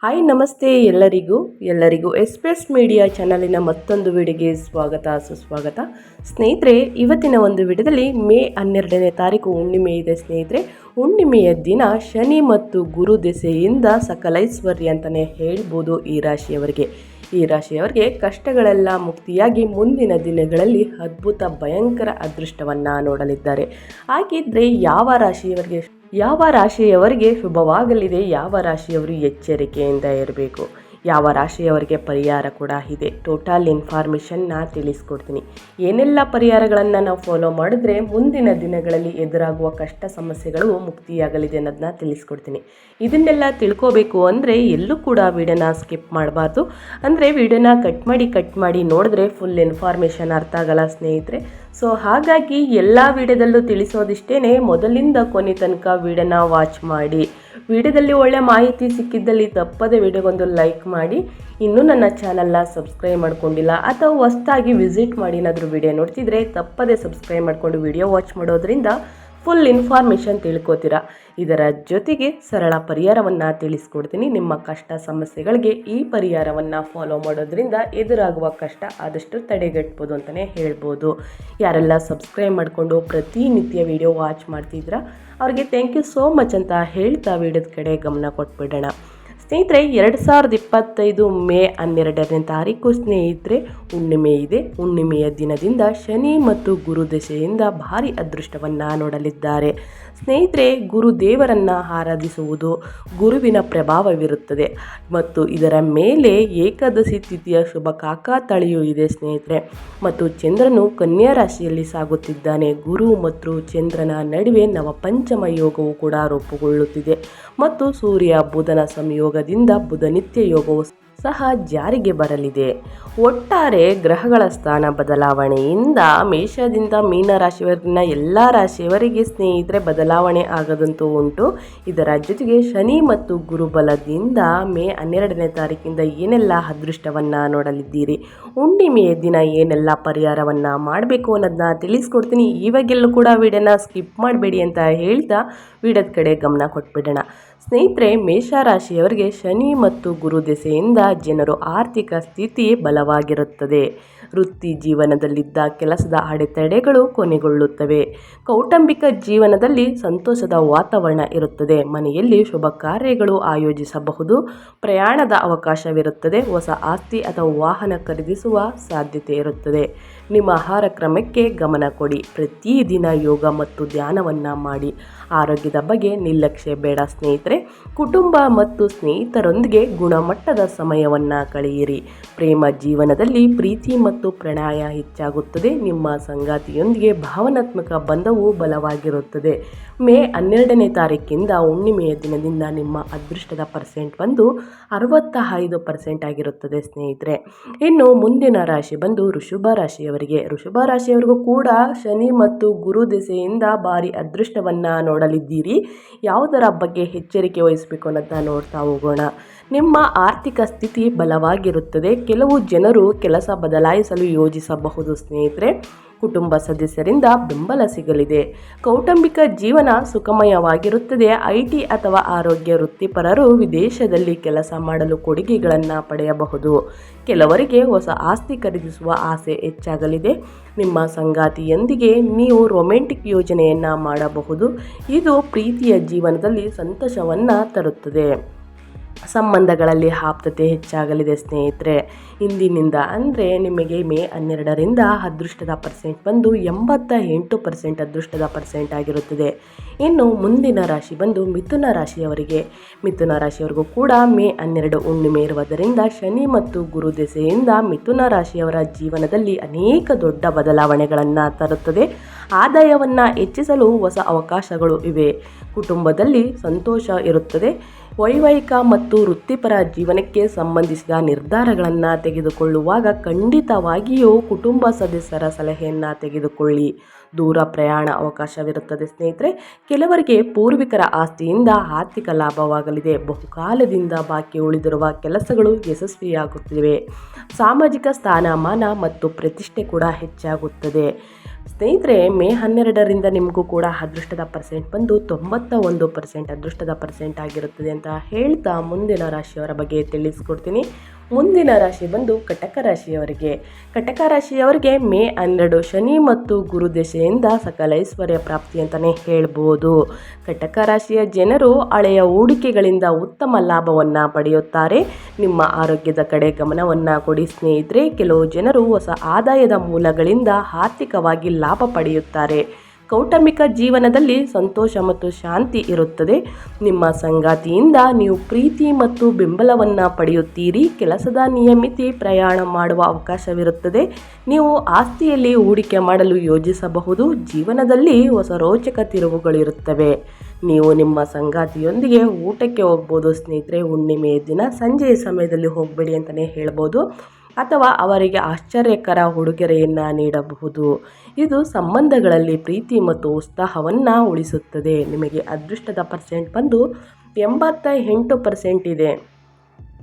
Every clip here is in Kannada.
ಹಾಯ್ ನಮಸ್ತೆ ಎಲ್ಲರಿಗೂ ಎಸ್ ಮೀಡಿಯಾ ಚಾನಲಿನ ಮತ್ತೊಂದು ವಿಡಿಯೋಗೆ ಸುಸ್ವಾಗತ. ಸ್ನೇಹಿತರೆ, ಇವತ್ತಿನ ಒಂದು ವಿಡಿಯೋದಲ್ಲಿ ಮೇ 12ನೇ ತಾರೀಕು ಹುಣ್ಣಿಮೆ ಇದೆ ಸ್ನೇಹಿತರೆ. ಹುಣ್ಣಿಮೆಯ ದಿನ ಶನಿ ಮತ್ತು ಗುರು ದೆಸೆಯಿಂದ ಸಕಲೈಶ್ವರ್ಯ ಅಂತಲೇ ಹೇಳ್ಬೋದು. ಈ ರಾಶಿಯವರಿಗೆ ಕಷ್ಟಗಳೆಲ್ಲ ಮುಕ್ತಿಯಾಗಿ ಮುಂದಿನ ದಿನಗಳಲ್ಲಿ ಅದ್ಭುತ ಭಯಂಕರ ಅದೃಷ್ಟವನ್ನು ನೋಡಲಿದ್ದಾರೆ. ಹಾಗಿದ್ರೆ ಯಾವ ರಾಶಿಯವರಿಗೆ ಶುಭವಾಗಲಿದೆ, ಯಾವ ರಾಶಿಯವರು ಎಚ್ಚರಿಕೆಯಿಂದ ಇರಬೇಕು, ಯಾವ ರಾಶಿಯವರಿಗೆ ಪರಿಹಾರ ಕೂಡ ಇದೆ, ಟೋಟಲ್ ಇನ್ಫಾರ್ಮೇಷನ್ನ ತಿಳಿಸ್ಕೊಡ್ತೀನಿ. ಏನೆಲ್ಲ ಪರಿಹಾರಗಳನ್ನು ನಾವು ಫಾಲೋ ಮಾಡಿದ್ರೆ ಮುಂದಿನ ದಿನಗಳಲ್ಲಿ ಎದುರಾಗುವ ಕಷ್ಟ ಸಮಸ್ಯೆಗಳು ಮುಕ್ತಿಯಾಗಲಿದೆ ಅನ್ನೋದನ್ನ ತಿಳಿಸ್ಕೊಡ್ತೀನಿ. ಇದನ್ನೆಲ್ಲ ತಿಳ್ಕೋಬೇಕು ಅಂದರೆ ಎಲ್ಲೂ ಕೂಡ ವಿಡಿಯೋನ ಸ್ಕಿಪ್ ಮಾಡಬಾರ್ದು. ಅಂದರೆ ವಿಡಿಯೋನ ಕಟ್ ಮಾಡಿ ನೋಡಿದ್ರೆ ಫುಲ್ ಇನ್ಫಾರ್ಮೇಷನ್ ಅರ್ಥ ಆಗಲ್ಲ ಸ್ನೇಹಿತರೆ. ಸೊ ಹಾಗಾಗಿ ಎಲ್ಲ ವಿಡಿಯೋದಲ್ಲೂ ತಿಳಿಸೋದಿಷ್ಟೇ, ಮೊದಲಿಂದ ಕೊನೆ ತನಕ ವಿಡಿಯೋನ ವಾಚ್ ಮಾಡಿ. ವಿಡಿಯೋದಲ್ಲಿ ಒಳ್ಳೆ ಮಾಹಿತಿ ಸಿಕ್ಕಿದ್ದಲ್ಲಿ ತಪ್ಪದೆ ವಿಡಿಯೋಗೊಂದು ಲೈಕ್ ಮಾಡಿ. ಇನ್ನೂ ನನ್ನ ಚಾನಲ್ನ ಸಬ್ಸ್ಕ್ರೈಬ್ ಮಾಡ್ಕೊಂಡಿಲ್ಲ ಅಥವಾ ಹೊಸದಾಗಿ ವಿಸಿಟ್ ಮಾಡಿ ಏನಾದರೂ ವಿಡಿಯೋ ನೋಡ್ತಿದ್ರೆ ತಪ್ಪದೆ ಸಬ್ಸ್ಕ್ರೈಬ್ ಮಾಡಿಕೊಂಡು ವಿಡಿಯೋ ವಾಚ್ ಮಾಡೋದ್ರಿಂದ ಫುಲ್ ಇನ್ಫಾರ್ಮೇಷನ್ ತಿಳ್ಕೊತೀರಾ. ಇದರ ಜೊತೆಗೆ ಸರಳ ಪರಿಹಾರವನ್ನು ತಿಳಿಸ್ಕೊಡ್ತೀನಿ. ನಿಮ್ಮ ಕಷ್ಟ ಸಮಸ್ಯೆಗಳಿಗೆ ಈ ಪರಿಹಾರವನ್ನು ಫಾಲೋ ಮಾಡೋದ್ರಿಂದ ಎದುರಾಗುವ ಕಷ್ಟ ಆದಷ್ಟು ತಡೆಗಟ್ಬೋದು ಅಂತಲೇ ಹೇಳ್ಬೋದು. ಯಾರೆಲ್ಲ ಸಬ್ಸ್ಕ್ರೈಬ್ ಮಾಡಿಕೊಂಡು ಪ್ರತಿನಿತ್ಯ ವಿಡಿಯೋ ವಾಚ್ ಮಾಡ್ತಿದ್ದೀರಾ ಅವ್ರಿಗೆ ಥ್ಯಾಂಕ್ ಯು ಸೋ ಮಚ್ ಅಂತ ಹೇಳ್ತಾ ವಿಡಿಯೋದ ಕಡೆ ಗಮನ ಕೊಟ್ಬಿಡೋಣ. ಸ್ನೇಹಿತರೆ, 2025 ಮೇ 12ನೇ ತಾರೀಕು ಸ್ನೇಹಿತರೆ ಹುಣ್ಣಿಮೆ ಇದೆ. ಹುಣ್ಣಿಮೆಯ ದಿನದಿಂದ ಶನಿ ಮತ್ತು ಗುರು ದೆಸೆಯಿಂದ ಭಾರಿ ಅದೃಷ್ಟವನ್ನು ನೋಡಲಿದ್ದಾರೆ. ಸ್ನೇಹಿತರೆ, ಗುರುದೇವರನ್ನು ಆರಾಧಿಸುವುದು ಗುರುವಿನ ಪ್ರಭಾವವಿರುತ್ತದೆ ಮತ್ತು ಇದರ ಮೇಲೆ ಏಕಾದಶಿ ತಿಥಿಯ ಶುಭ ಕಾಕತಾಳೀಯೂ ಇದೆ ಸ್ನೇಹಿತರೆ. ಮತ್ತು ಚಂದ್ರನು ಕನ್ಯಾ ರಾಶಿಯಲ್ಲಿ ಸಾಗುತ್ತಿದ್ದಾನೆ. ಗುರು ಮತ್ತು ಚಂದ್ರನ ನಡುವೆ ನವಪಂಚಮ ಯೋಗವು ಕೂಡ ರೂಪುಗೊಳ್ಳುತ್ತಿದೆ ಮತ್ತು ಸೂರ್ಯ ಬುಧನ ಸಂಯೋಗದಿಂದ ಬುಧ ನಿತ್ಯ ಯೋಗವು ಸಹ ಜಾರಿಗೆ ಬರಲಿದೆ. ಒಟ್ಟಾರೆ ಗ್ರಹಗಳ ಸ್ಥಾನ ಬದಲಾವಣೆಯಿಂದ ಮೇಷದಿಂದ ಮೀನ ರಾಶಿಯವರಿನ ಎಲ್ಲ ರಾಶಿಯವರಿಗೆ ಸ್ನೇಹಿತರೆ ಬದಲಾವಣೆ ಆಗೋದಂತೂ ಉಂಟು. ಇದರ ಜೊತೆಗೆ ಶನಿ ಮತ್ತು ಗುರುಬಲದಿಂದ ಮೇ 12ನೇ ತಾರೀಕಿಂದ ಏನೆಲ್ಲ ಅದೃಷ್ಟವನ್ನು ನೋಡಲಿದ್ದೀರಿ, ಹುಣ್ಣಿಮೆಯ ದಿನ ಏನೆಲ್ಲ ಪರಿಹಾರವನ್ನು ಮಾಡಬೇಕು ಅನ್ನೋದನ್ನ ತಿಳಿಸ್ಕೊಡ್ತೀನಿ. ಇವಾಗೆಲ್ಲೂ ಕೂಡ ವಿಡಿಯೋನ ಸ್ಕಿಪ್ ಮಾಡಬೇಡಿ ಅಂತ ಹೇಳ್ತಾ ವಿಡಿಯೋದ ಕಡೆ ಗಮನ ಕೊಟ್ಬಿಡೋಣ. ಸ್ನೇಹಿತರೆ, ಮೇಷರಾಶಿಯವರಿಗೆ ಶನಿ ಮತ್ತು ಗುರು ದೆಸೆಯಿಂದ ಜನರು ಆರ್ಥಿಕ ಸ್ಥಿತಿ ಬಲವಾಗಿರುತ್ತದೆ. ವೃತ್ತಿ ಜೀವನದಲ್ಲಿದ್ದ ಕೆಲಸದ ಅಡೆತಡೆಗಳು ಕೊನೆಗೊಳ್ಳುತ್ತವೆ. ಕೌಟುಂಬಿಕ ಜೀವನದಲ್ಲಿ ಸಂತೋಷದ ವಾತಾವರಣ ಇರುತ್ತದೆ. ಮನೆಯಲ್ಲಿ ಶುಭ ಕಾರ್ಯಗಳು ಆಯೋಜಿಸಬಹುದು. ಪ್ರಯಾಣದ ಅವಕಾಶವಿರುತ್ತದೆ. ಹೊಸ ಆಸ್ತಿ ಅಥವಾ ವಾಹನ ಖರೀದಿಸುವ ಸಾಧ್ಯತೆ ಇರುತ್ತದೆ. ನಿಮ್ಮ ಆಹಾರ ಕ್ರಮಕ್ಕೆ ಗಮನ ಕೊಡಿ. ಪ್ರತಿದಿನ ಯೋಗ ಮತ್ತು ಧ್ಯಾನವನ್ನು ಮಾಡಿ. ಆರೋಗ್ಯದ ಬಗ್ಗೆ ನಿರ್ಲಕ್ಷ್ಯ ಬೇಡ ಸ್ನೇಹಿತರೆ. ಕುಟುಂಬ ಮತ್ತು ಸ್ನೇಹಿತರೊಂದಿಗೆ ಗುಣಮಟ್ಟದ ಸಮಯವನ್ನು ಕಳೆಯಿರಿ. ಪ್ರೇಮ ಜೀವನದಲ್ಲಿ ಪ್ರೀತಿ ಮತ್ತು ಪ್ರಣಯ ಹೆಚ್ಚಾಗುತ್ತದೆ. ನಿಮ್ಮ ಸಂಗಾತಿಯೊಂದಿಗೆ ಭಾವನಾತ್ಮಕ ಬಂಧವು ಬಲವಾಗಿರುತ್ತದೆ. ಮೇ 12ನೇ ತಾರೀಕಿಂದ ಹುಣ್ಣಿಮೆಯ ದಿನದಿಂದ ನಿಮ್ಮ ಅದೃಷ್ಟದ ಪರ್ಸೆಂಟ್ ಬಂದು 65% ಆಗಿರುತ್ತದೆ ಸ್ನೇಹಿತರೆ. ಇನ್ನು ಮುಂದಿನ ರಾಶಿ ಬಂದು ವೃಷಭ ರಾಶಿಯವರಿಗೂ ಕೂಡ ಶನಿ ಮತ್ತು ಗುರು ದೆಸೆಯಿಂದ ಭಾರಿ ಅದೃಷ್ಟವನ್ನು ನೋಡಲಿದ್ದೀರಿ. ಯಾವುದರ ಬಗ್ಗೆ ಎಚ್ಚರಿಕೆ ವಹಿಸಬೇಕು ಅನ್ನೋದನ್ನ ನೋಡ್ತಾ ಹೋಗೋಣ. ನಿಮ್ಮ ಆರ್ಥಿಕ ಸ್ಥಿತಿ ಬಲವಾಗಿರುತ್ತದೆ. ಕೆಲವು ಜನರು ಕೆಲಸ ಬದಲಾಯಿಸಲು ಯೋಜಿಸಬಹುದು ಸ್ನೇಹಿತರೆ. ಕುಟುಂಬ ಸದಸ್ಯರಿಂದ ಬೆಂಬಲ ಸಿಗಲಿದೆ. ಕೌಟುಂಬಿಕ ಜೀವನ ಸುಖಮಯವಾಗಿರುತ್ತದೆ. IT ಅಥವಾ ಆರೋಗ್ಯ ವೃತ್ತಿಪರರು ವಿದೇಶದಲ್ಲಿ ಕೆಲಸ ಮಾಡಲು ಕೊಡುಗೆಗಳನ್ನು ಪಡೆಯಬಹುದು. ಕೆಲವರಿಗೆ ಹೊಸ ಆಸ್ತಿ ಖರೀದಿಸುವ ಆಸೆ ಹೆಚ್ಚಾಗಲಿದೆ. ನಿಮ್ಮ ಸಂಗಾತಿಯೊಂದಿಗೆ ನೀವು ರೊಮ್ಯಾಂಟಿಕ್ ಯೋಜನೆಯನ್ನು ಮಾಡಬಹುದು. ಇದು ಪ್ರೀತಿಯ ಜೀವನದಲ್ಲಿ ಸಂತೋಷವನ್ನು ತರುತ್ತದೆ. ಸಂಬಂಧಗಳಲ್ಲಿ ಆಪ್ತತೆ ಹೆಚ್ಚಾಗಲಿದೆ ಸ್ನೇಹಿತರೆ. ಇಂದಿನಿಂದ ಅಂದರೆ ನಿಮಗೆ ಮೇ 12ರಿಂದ ಅದೃಷ್ಟದ ಪರ್ಸೆಂಟ್ ಬಂದು 88% ಅದೃಷ್ಟದ ಪರ್ಸೆಂಟ್ ಆಗಿರುತ್ತದೆ. ಇನ್ನು ಮುಂದಿನ ರಾಶಿ ಬಂದು ಮಿಥುನ ರಾಶಿಯವರಿಗೂ ಕೂಡ ಮೇ 12 ಹುಣ್ಣಿಮೆ ಇರುವುದರಿಂದ ಶನಿ ಮತ್ತು ಗುರು ದೆಸೆಯಿಂದ ಮಿಥುನ ರಾಶಿಯವರ ಜೀವನದಲ್ಲಿ ಅನೇಕ ದೊಡ್ಡ ಬದಲಾವಣೆಗಳನ್ನು ತರುತ್ತದೆ. ಆದಾಯವನ್ನು ಹೆಚ್ಚಿಸಲು ಹೊಸ ಅವಕಾಶಗಳು ಇವೆ. ಕುಟುಂಬದಲ್ಲಿ ಸಂತೋಷ ಇರುತ್ತದೆ. ವೈವಾಹಿಕ ಮತ್ತು ವೃತ್ತಿಪರ ಜೀವನಕ್ಕೆ ಸಂಬಂಧಿಸಿದ ನಿರ್ಧಾರಗಳನ್ನು ತೆಗೆದುಕೊಳ್ಳುವಾಗ ಖಂಡಿತವಾಗಿಯೂ ಕುಟುಂಬ ಸದಸ್ಯರ ಸಲಹೆಯನ್ನು ತೆಗೆದುಕೊಳ್ಳಿ. ದೂರ ಪ್ರಯಾಣ ಅವಕಾಶವಿರುತ್ತದೆ ಸ್ನೇಹಿತರೆ. ಕೆಲವರಿಗೆ ಪೂರ್ವಿಕರ ಆಸ್ತಿಯಿಂದ ಆರ್ಥಿಕ ಲಾಭವಾಗಲಿದೆ. ಬಹುಕಾಲದಿಂದ ಬಾಕಿ ಉಳಿದಿರುವ ಕೆಲಸಗಳು ಯಶಸ್ವಿಯಾಗುತ್ತಿವೆ. ಸಾಮಾಜಿಕ ಸ್ಥಾನಮಾನ ಮತ್ತು ಪ್ರತಿಷ್ಠೆ ಕೂಡ ಹೆಚ್ಚಾಗುತ್ತದೆ ಸ್ನೇಹಿತರೆ. ಮೇ 12ರಿಂದ ನಿಮಗೂ ಕೂಡ ಅದೃಷ್ಟದ ಪರ್ಸೆಂಟ್ ಬಂದು 91% ಅದೃಷ್ಟದ ಪರ್ಸೆಂಟ್ ಆಗಿರುತ್ತದೆ ಅಂತ ಹೇಳ್ತಾ ಮುಂದಿನ ರಾಶಿಯವರ ಬಗ್ಗೆ ತಿಳಿಸ್ಕೊಡ್ತೀನಿ. ಮುಂದಿನ ರಾಶಿ ಬಂದು ಕಟಕ ರಾಶಿಯವರಿಗೆ. ಕಟಕ ರಾಶಿಯವರಿಗೆ ಮೇ 12 ಶನಿ ಮತ್ತು ಗುರು ದಶೆಯಿಂದ ಸಕಲ ಐಶ್ವರ್ಯ ಪ್ರಾಪ್ತಿ ಅಂತಲೇ ಹೇಳ್ಬೋದು. ಕಟಕ ರಾಶಿಯ ಜನರು ಹಳೆಯ ಹೂಡಿಕೆಗಳಿಂದ ಉತ್ತಮ ಲಾಭವನ್ನು ಪಡೆಯುತ್ತಾರೆ. ನಿಮ್ಮ ಆರೋಗ್ಯದ ಕಡೆ ಗಮನವನ್ನು ಕೊಡಿ ಸ್ನೇಹಿತರೆ. ಕೆಲವು ಜನರು ಹೊಸ ಆದಾಯದ ಮೂಲಗಳಿಂದ ಆರ್ಥಿಕವಾಗಿ ಲಾಭ ಪಡೆಯುತ್ತಾರೆ. ಕೌಟುಂಬಿಕ ಜೀವನದಲ್ಲಿ ಸಂತೋಷ ಮತ್ತು ಶಾಂತಿ ಇರುತ್ತದೆ. ನಿಮ್ಮ ಸಂಗಾತಿಯಿಂದ ನೀವು ಪ್ರೀತಿ ಮತ್ತು ಬೆಂಬಲವನ್ನು ಪಡೆಯುತ್ತೀರಿ. ಕೆಲಸದ ನಿಯಮಿತ ಪ್ರಯಾಣ ಮಾಡುವ ಅವಕಾಶವಿರುತ್ತದೆ. ನೀವು ಆಸ್ತಿಯಲ್ಲಿ ಹೂಡಿಕೆ ಮಾಡಲು ಯೋಜಿಸಬಹುದು. ಜೀವನದಲ್ಲಿ ಹೊಸ ರೋಚಕ ತಿರುವುಗಳಿರುತ್ತವೆ. ನೀವು ನಿಮ್ಮ ಸಂಗಾತಿಯೊಂದಿಗೆ ಊಟಕ್ಕೆ ಹೋಗ್ಬೋದು ಸ್ನೇಹಿತರೆ. ಹುಣ್ಣಿಮೆಯ ದಿನ ಸಂಜೆಯ ಸಮಯದಲ್ಲಿ ಹೋಗಬೇಡಿ ಅಂತಲೇ ಹೇಳ್ಬೋದು. ಅಥವಾ ಅವರಿಗೆ ಆಶ್ಚರ್ಯಕರ ಉಡುಗೊರೆಯನ್ನು ನೀಡಬಹುದು. ಇದು ಸಂಬಂಧಗಳಲ್ಲಿ ಪ್ರೀತಿ ಮತ್ತು ಉತ್ಸಾಹವನ್ನು ಉಳಿಸುತ್ತದೆ. ನಿಮಗೆ ಅದೃಷ್ಟದ ಪರ್ಸೆಂಟ್ ಬಂದು 88% ಇದೆ.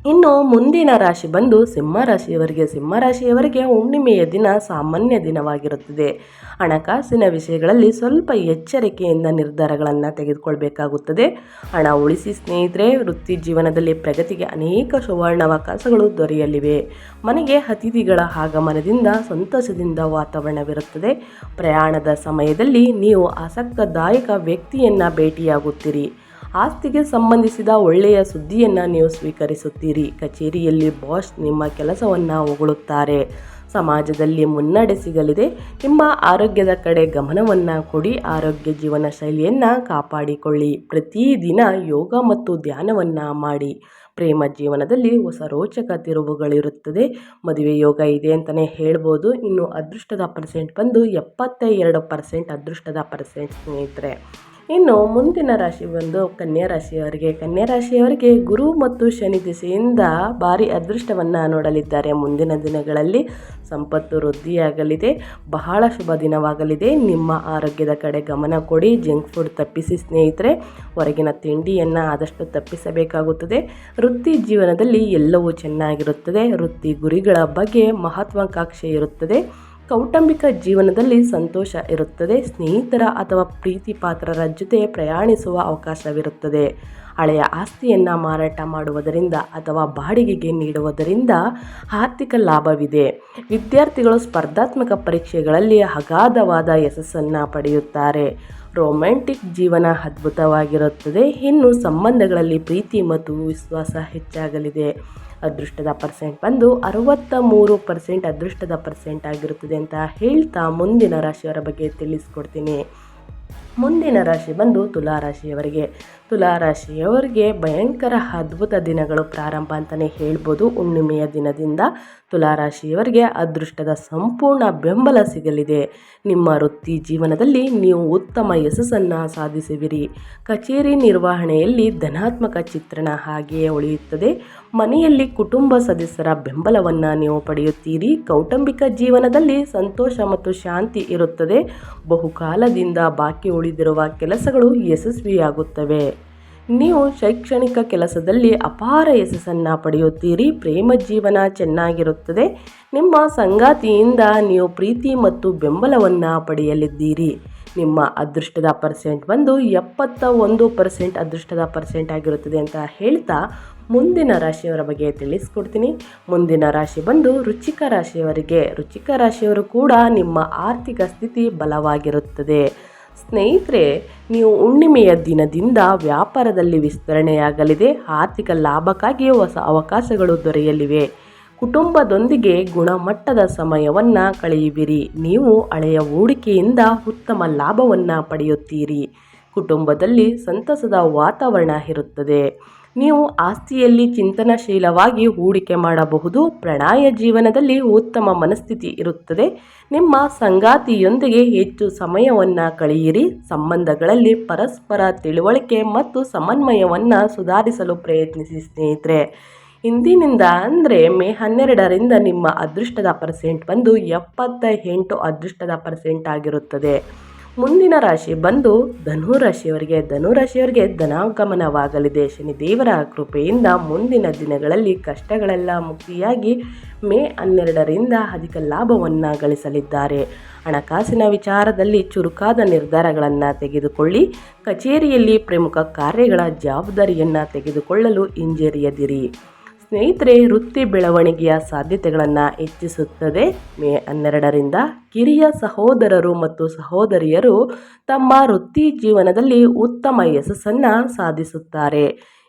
ಇನ್ನು ಮುಂದಿನ ರಾಶಿ ಬಂದು ಸಿಂಹರಾಶಿಯವರಿಗೆ. ಸಿಂಹರಾಶಿಯವರಿಗೆ ಹುಣ್ಣಿಮೆಯ ದಿನ ಸಾಮಾನ್ಯ ದಿನವಾಗಿರುತ್ತದೆ. ಹಣಕಾಸಿನ ವಿಷಯಗಳಲ್ಲಿ ಸ್ವಲ್ಪ ಎಚ್ಚರಿಕೆಯಿಂದ ನಿರ್ಧಾರಗಳನ್ನು ತೆಗೆದುಕೊಳ್ಬೇಕಾಗುತ್ತದೆ. ಹಣ ಉಳಿಸಿ ಸ್ನೇಹಿತರೆ. ವೃತ್ತಿ ಜೀವನದಲ್ಲಿ ಪ್ರಗತಿಗೆ ಅನೇಕ ಸುವರ್ಣಾವಕಾಶಗಳು ದೊರೆಯಲಿವೆ. ಮನೆಗೆ ಅತಿಥಿಗಳ ಆಗಮನದಿಂದ ಸಂತೋಷದಿಂದ ವಾತಾವರಣವಿರುತ್ತದೆ. ಪ್ರಯಾಣದ ಸಮಯದಲ್ಲಿ ನೀವು ಆಸಕ್ತಿದಾಯಕ ವ್ಯಕ್ತಿಯನ್ನು ಭೇಟಿಯಾಗುತ್ತೀರಿ. ಆಸ್ತಿಗೆ ಸಂಬಂಧಿಸಿದ ಒಳ್ಳೆಯ ಸುದ್ದಿಯನ್ನು ನೀವು ಸ್ವೀಕರಿಸುತ್ತೀರಿ. ಕಚೇರಿಯಲ್ಲಿ ಬಾಸ್ ನಿಮ್ಮ ಕೆಲಸವನ್ನು ಹೊಗಳುತ್ತಾರೆ. ಸಮಾಜದಲ್ಲಿ ಮುನ್ನಡೆ ಸಿಗಲಿದೆ. ನಿಮ್ಮ ಆರೋಗ್ಯದ ಕಡೆ ಗಮನವನ್ನು ಕೊಡಿ. ಆರೋಗ್ಯ ಜೀವನ ಶೈಲಿಯನ್ನು ಕಾಪಾಡಿಕೊಳ್ಳಿ. ಪ್ರತಿದಿನ ಯೋಗ ಮತ್ತು ಧ್ಯಾನವನ್ನು ಮಾಡಿ. ಪ್ರೇಮ ಜೀವನದಲ್ಲಿ ಹೊಸ ರೋಚಕ ತಿರುವುಗಳಿರುತ್ತದೆ. ಮದುವೆ ಯೋಗ ಇದೆ ಅಂತಲೇ ಹೇಳ್ಬೋದು. ಇನ್ನು ಅದೃಷ್ಟದ ಪರ್ಸೆಂಟ್ ಬಂದು 72% ಅದೃಷ್ಟದ ಪರ್ಸೆಂಟ್ ಸ್ನೇಹಿತರೆ. ಇನ್ನು ಮುಂದಿನ ರಾಶಿ ಬಂದು ಕನ್ಯಾ ರಾಶಿಯವರಿಗೆ. ಕನ್ಯಾ ರಾಶಿಯವರಿಗೆ ಗುರು ಮತ್ತು ಶನಿ ದಿಸೆಯಿಂದ ಭಾರಿ ಅದೃಷ್ಟವನ್ನು ನೋಡಲಿದ್ದಾರೆ. ಮುಂದಿನ ದಿನಗಳಲ್ಲಿ ಸಂಪತ್ತು ವೃದ್ಧಿಯಾಗಲಿದೆ. ಬಹಳ ಶುಭ ದಿನವಾಗಲಿದೆ. ನಿಮ್ಮ ಆರೋಗ್ಯದ ಕಡೆ ಗಮನ ಕೊಡಿ. ಜಂಕ್ ಫುಡ್ ತಪ್ಪಿಸಿ ಸ್ನೇಹಿತರೆ. ಹೊರಗಿನ ತಿಂಡಿಯನ್ನು ಆದಷ್ಟು ತಪ್ಪಿಸಬೇಕಾಗುತ್ತದೆ. ವೃತ್ತಿ ಜೀವನದಲ್ಲಿ ಎಲ್ಲವೂ ಚೆನ್ನಾಗಿರುತ್ತದೆ. ವೃತ್ತಿ ಗುರಿಗಳ ಬಗ್ಗೆ ಮಹತ್ವಾಕಾಂಕ್ಷೆ ಇರುತ್ತದೆ. ಕೌಟುಂಬಿಕ ಜೀವನದಲ್ಲಿ ಸಂತೋಷ ಇರುತ್ತದೆ. ಸ್ನೇಹಿತರ ಅಥವಾ ಪ್ರೀತಿ ಪಾತ್ರರ ಜೊತೆ ಪ್ರಯಾಣಿಸುವ ಅವಕಾಶವಿರುತ್ತದೆ. ಹಳೆಯ ಆಸ್ತಿಯನ್ನು ಮಾರಾಟ ಮಾಡುವುದರಿಂದ ಅಥವಾ ಬಾಡಿಗೆಗೆ ನೀಡುವುದರಿಂದ ಆರ್ಥಿಕ ಲಾಭವಿದೆ. ವಿದ್ಯಾರ್ಥಿಗಳು ಸ್ಪರ್ಧಾತ್ಮಕ ಪರೀಕ್ಷೆಗಳಲ್ಲಿ ಅಗಾಧವಾದ ಯಶಸ್ಸನ್ನು ಪಡೆಯುತ್ತಾರೆ. ರೊಮ್ಯಾಂಟಿಕ್ ಜೀವನ ಅದ್ಭುತವಾಗಿರುತ್ತದೆ. ಇನ್ನು ಸಂಬಂಧಗಳಲ್ಲಿ ಪ್ರೀತಿ ಮತ್ತು ವಿಶ್ವಾಸ ಹೆಚ್ಚಾಗಲಿದೆ. ಅದೃಷ್ಟದ ಪರ್ಸೆಂಟ್ ಬಂದು 63% ಅದೃಷ್ಟದ ಪರ್ಸೆಂಟ್ ಆಗಿರುತ್ತದೆ ಅಂತ ಹೇಳ್ತಾ ಮುಂದಿನ ರಾಶಿಯವರ ಬಗ್ಗೆ ತಿಳಿಸ್ಕೊಡ್ತೀನಿ. ಮುಂದಿನ ರಾಶಿ ಬಂದು ತುಲಾರಾಶಿಯವರಿಗೆ. ತುಲಾರಾಶಿಯವರಿಗೆ ಭಯಂಕರ ಅದ್ಭುತ ದಿನಗಳು ಪ್ರಾರಂಭ ಅಂತಲೇ ಹೇಳ್ಬೋದು. ಹುಣ್ಣಿಮೆಯ ದಿನದಿಂದ ತುಲಾರಾಶಿಯವರಿಗೆ ಅದೃಷ್ಟದ ಸಂಪೂರ್ಣ ಬೆಂಬಲ ಸಿಗಲಿದೆ. ನಿಮ್ಮ ವೃತ್ತಿ ಜೀವನದಲ್ಲಿ ನೀವು ಉತ್ತಮ ಯಶಸ್ಸನ್ನು ಸಾಧಿಸುವಿರಿ. ಕಚೇರಿ ನಿರ್ವಹಣೆಯಲ್ಲಿ ಧನಾತ್ಮಕ ಚಿತ್ರಣ ಹಾಗೆಯೇ ಉಳಿಯುತ್ತದೆ. ಮನೆಯಲ್ಲಿ ಕುಟುಂಬ ಸದಸ್ಯರ ಬೆಂಬಲವನ್ನು ನೀವು ಪಡೆಯುತ್ತೀರಿ. ಕೌಟುಂಬಿಕ ಜೀವನದಲ್ಲಿ ಸಂತೋಷ ಮತ್ತು ಶಾಂತಿ ಇರುತ್ತದೆ. ಬಹುಕಾಲದಿಂದ ಬಾಕಿ ಉಳಿದಿರುವ ಕೆಲಸಗಳು ಯಶಸ್ವಿಯಾಗುತ್ತವೆ. ನೀವು ಶೈಕ್ಷಣಿಕ ಕೆಲಸದಲ್ಲಿ ಅಪಾರ ಯಶಸ್ಸನ್ನು ಪಡೆಯುತ್ತೀರಿ. ಪ್ರೇಮ ಜೀವನ ಚೆನ್ನಾಗಿರುತ್ತದೆ. ನಿಮ್ಮ ಸಂಗಾತಿಯಿಂದ ನೀವು ಪ್ರೀತಿ ಮತ್ತು ಬೆಂಬಲವನ್ನು ಪಡೆಯಲಿದ್ದೀರಿ. ನಿಮ್ಮ ಅದೃಷ್ಟದ ಪರ್ಸೆಂಟ್ ಬಂದು 71% ಅದೃಷ್ಟದ ಪರ್ಸೆಂಟ್ ಆಗಿರುತ್ತದೆ ಅಂತ ಹೇಳ್ತಾ ಮುಂದಿನ ರಾಶಿಯವರ ಬಗ್ಗೆ ತಿಳಿಸ್ಕೊಡ್ತೀನಿ. ಮುಂದಿನ ರಾಶಿ ಬಂದು ವೃಶ್ಚಿಕ ರಾಶಿಯವರಿಗೆ. ವೃಶ್ಚಿಕ ರಾಶಿಯವರು ಕೂಡ ನಿಮ್ಮ ಆರ್ಥಿಕ ಸ್ಥಿತಿ ಬಲವಾಗಿರುತ್ತದೆ. ಸ್ನೇಹಿತರೆ, ನೀವು ಹುಣ್ಣಿಮೆಯ ದಿನದಿಂದ ವ್ಯಾಪಾರದಲ್ಲಿ ವಿಸ್ತರಣೆಯಾಗಲಿದೆ. ಆರ್ಥಿಕ ಲಾಭಕ್ಕಾಗಿ ಹೊಸ ಅವಕಾಶಗಳು ದೊರೆಯಲಿವೆ. ಕುಟುಂಬದೊಂದಿಗೆ ಗುಣಮಟ್ಟದ ಸಮಯವನ್ನು ಕಳೆಯುವಿರಿ. ನೀವು ಹಳೆಯ ಹೂಡಿಕೆಯಿಂದ ಉತ್ತಮ ಲಾಭವನ್ನು ಪಡೆಯುತ್ತೀರಿ. ಕುಟುಂಬದಲ್ಲಿ ಸಂತಸದ ವಾತಾವರಣ ಇರುತ್ತದೆ. ನೀವು ಆಸ್ತಿಯಲ್ಲಿ ಚಿಂತನಶೀಲವಾಗಿ ಹೂಡಿಕೆ ಮಾಡಬಹುದು. ಪ್ರಣಯ ಜೀವನದಲ್ಲಿ ಉತ್ತಮ ಮನಸ್ಥಿತಿ ಇರುತ್ತದೆ. ನಿಮ್ಮ ಸಂಗಾತಿಯೊಂದಿಗೆ ಹೆಚ್ಚು ಸಮಯವನ್ನು ಕಳೆಯಿರಿ. ಸಂಬಂಧಗಳಲ್ಲಿ ಪರಸ್ಪರ ತಿಳುವಳಿಕೆ ಮತ್ತು ಸಮನ್ವಯವನ್ನು ಸುಧಾರಿಸಲು ಪ್ರಯತ್ನಿಸಿ ಸ್ನೇಹಿತರೆ. ಇಂದಿನಿಂದ ಅಂದರೆ ಮೇ 12ರಿಂದ ನಿಮ್ಮ ಅದೃಷ್ಟದ ಪರ್ಸೆಂಟ್ ಬಂದು 78 ಅದೃಷ್ಟದ ಪರ್ಸೆಂಟ್ ಆಗಿರುತ್ತದೆ. ಮುಂದಿನ ರಾಶಿ ಬಂದು ಧನುರಾಶಿಯವರಿಗೆ ಧನಾಗಮನವಾಗಲಿದೆ. ಶನಿದೇವರ ಕೃಪೆಯಿಂದ ಮುಂದಿನ ದಿನಗಳಲ್ಲಿ ಕಷ್ಟಗಳೆಲ್ಲ ಮುಕ್ತಿಯಾಗಿ ಮೇ 12ರಿಂದ ಅಧಿಕ ಲಾಭವನ್ನು ಗಳಿಸಲಿದ್ದಾರೆ. ಹಣಕಾಸಿನ ವಿಚಾರದಲ್ಲಿ ಚುರುಕಾದ ನಿರ್ಧಾರಗಳನ್ನು ತೆಗೆದುಕೊಳ್ಳಿ. ಕಚೇರಿಯಲ್ಲಿ ಪ್ರಮುಖ ಕಾರ್ಯಗಳ ಜವಾಬ್ದಾರಿಯನ್ನು ತೆಗೆದುಕೊಳ್ಳಲು ಹಿಂಜರಿಯದಿರಿ. ಸ್ನೇಹಿತರೆ, ವೃತ್ತಿ ಬೆಳವಣಿಗೆಯ ಸಾಧ್ಯತೆಗಳನ್ನು ಹೆಚ್ಚಿಸುತ್ತದೆ. ಮೇ 12ರಿಂದ ಕಿರಿಯ ಸಹೋದರರು ಮತ್ತು ಸಹೋದರಿಯರು ತಮ್ಮ ವೃತ್ತಿ ಜೀವನದಲ್ಲಿ ಉತ್ತಮ ಯಶಸ್ಸನ್ನು ಸಾಧಿಸುತ್ತಾರೆ.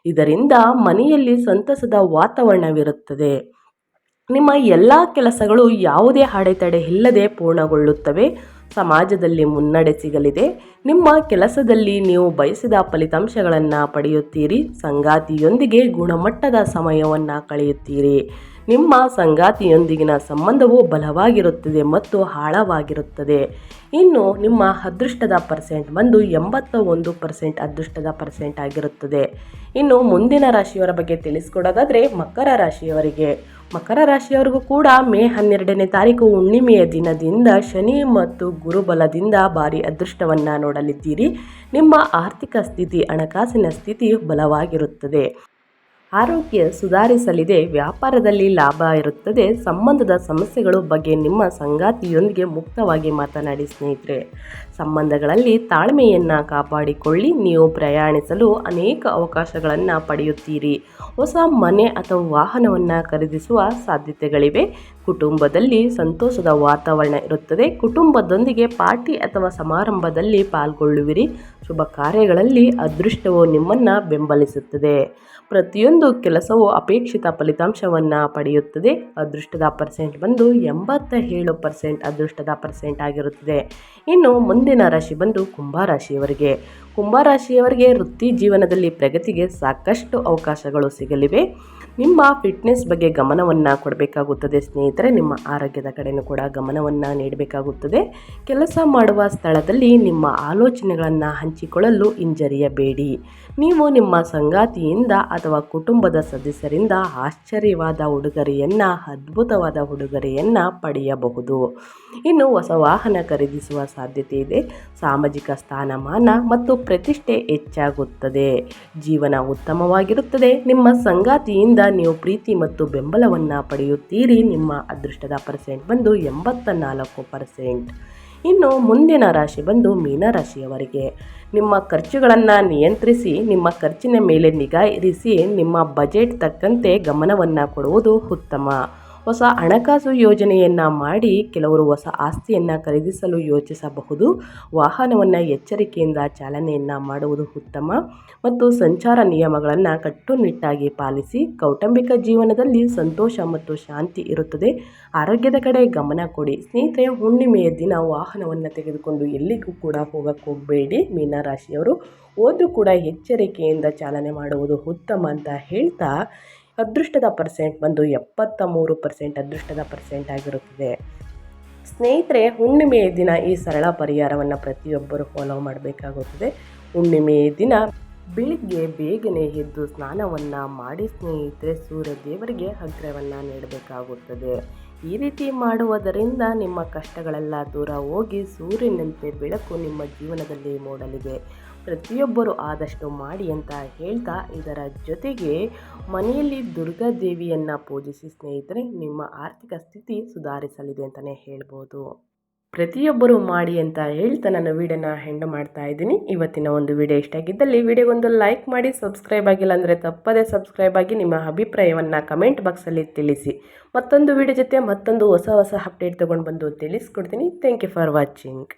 ಇದರಿಂದ ಮನೆಯಲ್ಲಿ ಸಂತಸದ ವಾತಾವರಣವಿರುತ್ತದೆ. ನಿಮ್ಮ ಎಲ್ಲ ಕೆಲಸಗಳು ಯಾವುದೇ ಅಡೆತಡೆ ಇಲ್ಲದೆ ಪೂರ್ಣಗೊಳ್ಳುತ್ತವೆ. ಸಮಾಜದಲ್ಲಿ ಮುನ್ನಡೆ ಸಿಗಲಿದೆ. ನಿಮ್ಮ ಕೆಲಸದಲ್ಲಿ ನೀವು ಬಯಸಿದ ಫಲಿತಾಂಶಗಳನ್ನು ಪಡೆಯುತ್ತೀರಿ. ಸಂಗಾತಿಯೊಂದಿಗೆ ಗುಣಮಟ್ಟದ ಸಮಯವನ್ನು ಕಳೆಯುತ್ತೀರಿ. ನಿಮ್ಮ ಸಂಗಾತಿಯೊಂದಿಗಿನ ಸಂಬಂಧವು ಬಲವಾಗಿರುತ್ತದೆ ಮತ್ತು ಆಳವಾಗಿರುತ್ತದೆ. ಇನ್ನು ನಿಮ್ಮ ಅದೃಷ್ಟದ ಪರ್ಸೆಂಟ್ ಬಂದು 81% ಅದೃಷ್ಟದ ಪರ್ಸೆಂಟ್ ಆಗಿರುತ್ತದೆ. ಇನ್ನು ಮುಂದಿನ ರಾಶಿಯವರ ಬಗ್ಗೆ ತಿಳಿಸ್ಕೊಡೋದಾದರೆ ಮಕರ ರಾಶಿಯವರಿಗೂ ಕೂಡ ಮೇ 12ನೇ ತಾರೀಕು ಹುಣ್ಣಿಮೆಯ ದಿನದಿಂದ ಶನಿ ಮತ್ತು ಗುರುಬಲದಿಂದ ಭಾರಿ ಅದೃಷ್ಟವನ್ನು ನೋಡಲಿದ್ದೀರಿ. ನಿಮ್ಮ ಆರ್ಥಿಕ ಸ್ಥಿತಿ, ಹಣಕಾಸಿನ ಸ್ಥಿತಿ ಬಲವಾಗಿರುತ್ತದೆ. ಆರೋಗ್ಯ ಸುಧಾರಿಸಲಿದೆ. ವ್ಯಾಪಾರದಲ್ಲಿ ಲಾಭ ಇರುತ್ತದೆ. ಸಂಬಂಧದ ಸಮಸ್ಯೆಗಳ ಬಗ್ಗೆ ನಿಮ್ಮ ಸಂಗಾತಿಯೊಂದಿಗೆ ಮುಕ್ತವಾಗಿ ಮಾತನಾಡಿ. ಸ್ನೇಹಿತರೆ, ಸಂಬಂಧಗಳಲ್ಲಿ ತಾಳ್ಮೆಯನ್ನು ಕಾಪಾಡಿಕೊಳ್ಳಿ. ನೀವು ಪ್ರಯಾಣಿಸಲು ಅನೇಕ ಅವಕಾಶಗಳನ್ನು ಪಡೆಯುತ್ತೀರಿ. ಹೊಸ ಮನೆ ಅಥವಾ ವಾಹನವನ್ನು ಖರೀದಿಸುವ ಸಾಧ್ಯತೆಗಳಿವೆ. ಕುಟುಂಬದಲ್ಲಿ ಸಂತೋಷದ ವಾತಾವರಣ ಇರುತ್ತದೆ. ಕುಟುಂಬದೊಂದಿಗೆ ಪಾರ್ಟಿ ಅಥವಾ ಸಮಾರಂಭದಲ್ಲಿ ಪಾಲ್ಗೊಳ್ಳುವಿರಿ. ಶುಭ ಕಾರ್ಯಗಳಲ್ಲಿ ಅದೃಷ್ಟವು ನಿಮ್ಮನ್ನು ಬೆಂಬಲಿಸುತ್ತದೆ. ಪ್ರತಿಯೊಂದು ಕೆಲಸವು ಅಪೇಕ್ಷಿತ ಫಲಿತಾಂಶವನ್ನು ಪಡೆಯುತ್ತದೆ. ಅದೃಷ್ಟದ ಪರ್ಸೆಂಟ್ ಬಂದು 87% ಅದೃಷ್ಟದ ಪರ್ಸೆಂಟ್ ಆಗಿರುತ್ತದೆ. ಇನ್ನು ಮುಂದಿನ ರಾಶಿ ಬಂದು ಕುಂಭರಾಶಿಯವರಿಗೆ ವೃತ್ತಿ ಜೀವನದಲ್ಲಿ ಪ್ರಗತಿಗೆ ಸಾಕಷ್ಟು ಅವಕಾಶಗಳು ಸಿಗಲಿವೆ. ನಿಮ್ಮ ಫಿಟ್ನೆಸ್ ಬಗ್ಗೆ ಗಮನವನ್ನು ಕೊಡಬೇಕಾಗುತ್ತದೆ. ಸ್ನೇಹಿತರೆ, ನಿಮ್ಮ ಆರೋಗ್ಯದ ಕಡೆಯೂ ಕೂಡ ಗಮನವನ್ನು ನೀಡಬೇಕಾಗುತ್ತದೆ. ಕೆಲಸ ಮಾಡುವ ಸ್ಥಳದಲ್ಲಿ ನಿಮ್ಮ ಆಲೋಚನೆಗಳನ್ನು ಹಂಚಿಕೊಳ್ಳಲು ಹಿಂಜರಿಯಬೇಡಿ. ನೀವು ನಿಮ್ಮ ಸಂಗಾತಿಯಿಂದ ಅಥವಾ ಕುಟುಂಬದ ಸದಸ್ಯರಿಂದ ಅದ್ಭುತವಾದ ಉಡುಗೊರೆಯನ್ನು ಪಡೆಯಬಹುದು. ಇನ್ನು ಹೊಸ ವಾಹನ ಖರೀದಿಸುವ ಸಾಧ್ಯತೆ ಇದೆ. ಸಾಮಾಜಿಕ ಸ್ಥಾನಮಾನ ಮತ್ತು ಪ್ರತಿಷ್ಠೆ ಹೆಚ್ಚಾಗುತ್ತದೆ. ಜೀವನ ಉತ್ತಮವಾಗಿರುತ್ತದೆ. ನಿಮ್ಮ ಸಂಗಾತಿಯಿಂದ ನೀವು ಪ್ರೀತಿ ಮತ್ತು ಬೆಂಬಲವನ್ನು ಪಡೆಯುತ್ತೀರಿ. ನಿಮ್ಮ ಅದೃಷ್ಟದ ಪರ್ಸೆಂಟ್ ಬಂದು 84%. ಇನ್ನು ಮುಂದಿನ ರಾಶಿ ಬಂದು ಮೀನರಾಶಿಯವರಿಗೆ. ನಿಮ್ಮ ಖರ್ಚುಗಳನ್ನು ನಿಯಂತ್ರಿಸಿ. ನಿಮ್ಮ ಖರ್ಚಿನ ಮೇಲೆ ನಿಗಾ ಇರಿಸಿ. ನಿಮ್ಮ ಬಜೆಟ್ ತಕ್ಕಂತೆ ಗಮನವನ್ನು ಕೊಡುವುದು ಉತ್ತಮ. ಹೊಸ ಹಣಕಾಸು ಯೋಜನೆಯನ್ನು ಮಾಡಿ. ಕೆಲವರು ಹೊಸ ಆಸ್ತಿಯನ್ನು ಖರೀದಿಸಲು ಯೋಚಿಸಬಹುದು. ವಾಹನವನ್ನು ಎಚ್ಚರಿಕೆಯಿಂದ ಚಾಲನೆಯನ್ನು ಮಾಡುವುದು ಉತ್ತಮ ಮತ್ತು ಸಂಚಾರ ನಿಯಮಗಳನ್ನು ಕಟ್ಟುನಿಟ್ಟಾಗಿ ಪಾಲಿಸಿ. ಕೌಟುಂಬಿಕ ಜೀವನದಲ್ಲಿ ಸಂತೋಷ ಮತ್ತು ಶಾಂತಿ ಇರುತ್ತದೆ. ಆರೋಗ್ಯದ ಕಡೆ ಗಮನ ಕೊಡಿ. ಸ್ನೇಹಿತರೆ, ಹುಣ್ಣಿಮೆಯ ದಿನ ವಾಹನವನ್ನು ತೆಗೆದುಕೊಂಡು ಎಲ್ಲಿಗೂ ಕೂಡ ಹೋಗಬೇಡಿ. ಮೀನರಾಶಿಯವರು ಹೋದರೂ ಕೂಡ ಎಚ್ಚರಿಕೆಯಿಂದ ಚಾಲನೆ ಮಾಡುವುದು ಉತ್ತಮ ಅಂತ ಹೇಳ್ತಾ, ಅದೃಷ್ಟದ ಪರ್ಸೆಂಟ್ ಬಂದು 73% ಅದೃಷ್ಟದ ಪರ್ಸೆಂಟ್ ಆಗಿರುತ್ತದೆ. ಸ್ನೇಹಿತರೆ, ಹುಣ್ಣಿಮೆಯ ದಿನ ಈ ಸರಳ ಪರಿಹಾರವನ್ನು ಪ್ರತಿಯೊಬ್ಬರು ಫಾಲೋ ಮಾಡಬೇಕಾಗುತ್ತದೆ. ಹುಣ್ಣಿಮೆಯ ದಿನ ಬೆಳಿಗ್ಗೆ ಬೇಗನೆ ಎದ್ದು ಸ್ನಾನವನ್ನು ಮಾಡಿ. ಸ್ನೇಹಿತರೆ, ಸೂರ್ಯ ದೇವರಿಗೆ ಅರ್ಘ್ಯವನ್ನು ನೀಡಬೇಕಾಗುತ್ತದೆ. ಈ ರೀತಿ ಮಾಡುವುದರಿಂದ ನಿಮ್ಮ ಕಷ್ಟಗಳೆಲ್ಲ ದೂರ ಹೋಗಿ ಸೂರ್ಯನಂತೆ ಬೆಳಕು ನಿಮ್ಮ ಜೀವನದಲ್ಲಿ ಮೂಡಲಿದೆ. ಪ್ರತಿಯೊಬ್ಬರು ಆದಷ್ಟು ಮಾಡಿ ಅಂತ ಹೇಳ್ತಾ, ಇದರ ಜೊತೆಗೆ ಮನೆಯಲ್ಲಿ ದುರ್ಗಾದೇವಿಯನ್ನು ಪೂಜಿಸಿ. ಸ್ನೇಹಿತರೆ, ನಿಮ್ಮ ಆರ್ಥಿಕ ಸ್ಥಿತಿ ಸುಧಾರಿಸಲಿದೆ ಅಂತಲೇ ಹೇಳ್ಬೋದು. ಪ್ರತಿಯೊಬ್ಬರು ಮಾಡಿ ಅಂತ ಹೇಳ್ತಾ ನನ್ನ ವಿಡಿಯೋನ ಎಂಡ್ ಮಾಡ್ತಾ ಇದ್ದೀನಿ. ಇವತ್ತಿನ ಒಂದು ವಿಡಿಯೋ ಇಷ್ಟ ಆಗಿದ್ದಲ್ಲಿ ವಿಡಿಯೋಗೊಂದು ಲೈಕ್ ಮಾಡಿ. ಸಬ್ಸ್ಕ್ರೈಬ್ ಆಗಿಲ್ಲ ಅಂದರೆ ತಪ್ಪದೇ ಸಬ್ಸ್ಕ್ರೈಬ್ ಆಗಿ ನಿಮ್ಮ ಅಭಿಪ್ರಾಯವನ್ನು ಕಮೆಂಟ್ ಬಾಕ್ಸಲ್ಲಿ ತಿಳಿಸಿ. ಮತ್ತೊಂದು ವಿಡಿಯೋ ಜೊತೆ ಮತ್ತೊಂದು ಹೊಸ ಅಪ್ಡೇಟ್ ತೊಗೊಂಡು ಬಂದು ತಿಳಿಸ್ಕೊಡ್ತೀನಿ. Thank you for watching.